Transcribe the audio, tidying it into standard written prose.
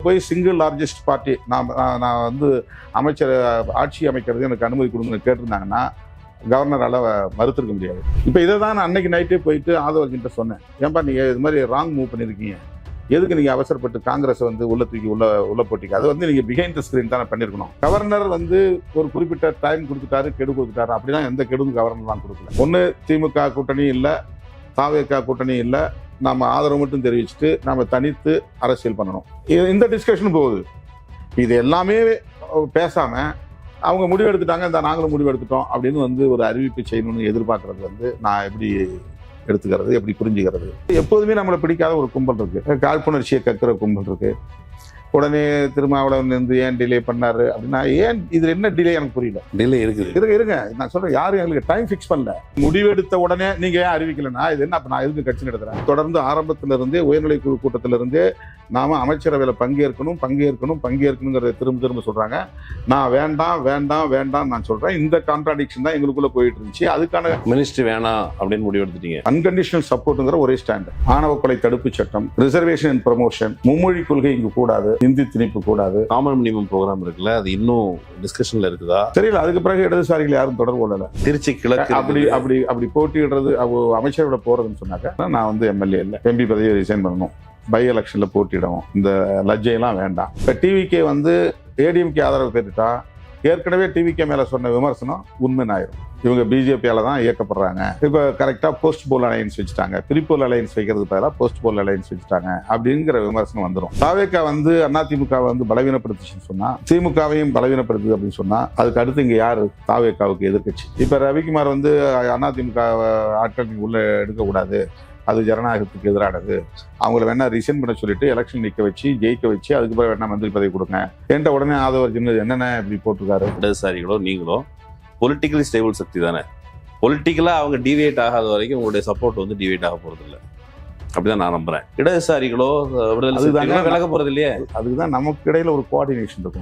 போய் single largest party நான் வந்து அமைச்சர் ஆட்சி அமைக்கிறது எனக்கு அனுமதி கொடுங்கன்னு கேட்டிருந்தாங்கன்னா கவர்னரால் மறுத்திருக்க முடியாது. இப்போ இதை தான் நான் அன்னைக்கு நைட்டே போயிட்டு ஆதவர்கிட்ட சொன்னேன். ஏன்பா நீங்கள் இது மாதிரி ராங் மூவ் பண்ணியிருக்கீங்க, எதுக்கு நீங்கள் அவசரப்பட்டு காங்கிரஸை வந்து உள்ள தூக்கி உள்ள போட்டிங்க, அது வந்து நீங்கள் பிஹைண்ட் த ஸ்க்ரீன் தானே பண்ணியிருக்கணும். கவர்னர் வந்து ஒரு குறிப்பிட்ட டைம் கொடுத்துட்டாரு, கெடு கொடுத்துட்டாரு. அப்படின்னா எந்த கெடுவும் கவர்னர் தான் கொடுக்கல. ஒன்று திமுக கூட்டணி இல்லை, தாவேகா கூட்டணி இல்லை, நாம் ஆதரவு மட்டும் தெரிவிச்சுட்டு நாம் தனித்து அரசியல் பண்ணணும். இந்த டிஸ்கஷன் போகுது. இது எல்லாமே பேசாமல் அவங்க முடிவு எடுத்துட்டாங்க, இந்த நாங்களும் முடிவு எடுத்துட்டோம் அப்படின்னு வந்து ஒரு அறிவிப்பு செய்யணும்னு எதிர்பார்க்கறது வந்து நான் எப்படி எடுத்துக்கிறது, எப்படி புரிஞ்சுக்கிறது? எப்போதுமே நம்மளை பிடிக்காத ஒரு கும்பல் இருக்குது, காழ்ப்புணர்ச்சியை கற்கிற கும்பல் இருக்குது. உடனே திருமாவளவன் வந்து ஏன் டிலே பண்ணாரு அப்படின்னா, ஏன் இதில் என்ன டிலே எனக்கு புரியல. டிலே இருங்க நான் சொல்கிறேன், யாரும் எங்களுக்கு டைம் ஃபிக்ஸ் பண்ணல. முடிவெடுத்த உடனே நீங்கள் ஏன் அறிவிக்கலைன்னா இது என்ன? அப்போ நான் எதுக்கு கட்சி நடத்துகிறேன்? தொடர்ந்து ஆரம்பத்திலிருந்தே உயர்நிலை குழு கூட்டத்திலிருந்தே நாம் அமைச்சரவையில் பங்கேற்கணுங்கிறத திரும்ப சொல்கிறாங்க. நான் வேண்டாம் நான் சொல்கிறேன். இந்த கான்ட்ராடிக்ஷன் தான் எங்களுக்குள்ளே போயிட்டு இருந்துச்சு. அதுக்கான மினிஸ்ட்ரி வேணாம் அப்படின்னு முடிவெடுத்துட்டீங்க. அன்கண்டிஷனல் சப்போர்ட்டுங்கிற ஒரே ஸ்டாண்ட். ஆணவ கொலை தடுப்பு சட்டம், ரிசர்வேஷன் அண்ட் ப்ரமோஷன், மும்மொழி கொள்கை இங்கு கூடாது, இந்தி திணிப்பு கூடாது, காமன் மினிமம் ப்ரோக்ராம் இருக்குல்ல, அது இன்னும் டிஸ்கஷன்ல இருக்குதா தெரியல. அதுக்கு பிறகு இடதுசாரிகள் யாரும் தொடர்பு கொள்ளல. திருச்சி கிழக்கு அப்படி போட்டியிடுறது அமைச்சரோட போறதுன்னு சொன்னாக்க நான் வந்து எம்எல்ஏ இல்லை, எம்பி பதவியை ரிசைன் பண்ணணும், பை எலெக்ஷன்ல போட்டியிடவும், இந்த லஜ்ஜையெல்லாம் வேண்டாம். இப்போ டிவிகே வந்து ஏடிஎம்கே ஆதரவு பெற்றுட்டா ஏற்கனவே டிவிகே மேல சொன்ன விமர்சனம் உண்மைன்னு ஆயிரும். இவங்க பிஜேபியால தான் இயக்கப்படுறாங்க. இப்போ கரெக்டாக போஸ்ட் போல் அலையன்ஸ் வச்சுட்டாங்க, ப்ரீபோல் அலையன்ஸ் வைக்கிறது பதிலாக போஸ்ட் போல் அலையன்ஸ் வச்சுட்டாங்க அப்படிங்கிற விமர்சனம் வந்துடும். தாவேகா வந்து அதிமுகவை வந்து பலவீனப்படுத்துச்சுன்னு சொன்னா, திமுகவையும் பலவீனப்படுத்துது அப்படின்னு சொன்னா, அதுக்கு அடுத்து இங்க யாரு தாவேகாவுக்கு எதிர்க்கட்சி? இப்போ ரவிக்குமார் வந்து அதிமுக ஆட்கள் நீங்க உள்ள எடுக்கக்கூடாது, அது ஜனநாயகத்துக்கு எதிரானது, அவங்கள வேணா ரிசைன் பண்ண சொல்லிட்டு எலெக்ஷன் நிற்க வச்சு ஜெயிக்க வச்சு அதுக்கு பிறகு வேணா மந்திரி பதவி கொடுங்க என்கிட்ட உடனே ஆதவர்ஜன் என்னென்ன இப்படி போட்டிருக்காரு. இடதுசாரிகளோ நீங்களோ பொலிட்டிக்கலி ஸ்டேபிள் சக்தி தானே. பொலிட்டிக்கலா அவங்க டிவியேட் ஆகாத வரைக்கும் உங்களுடைய சப்போர்ட் வந்து டிவியேட் ஆக போறது இல்லை. அப்படிதான் நான் நம்புறேன். இடதுசாரிகளோ விலக போறது இல்லையே. அதுக்குதான் நமக்கு இடையில ஒரு கோஆர்டினேஷன் இருக்கும்.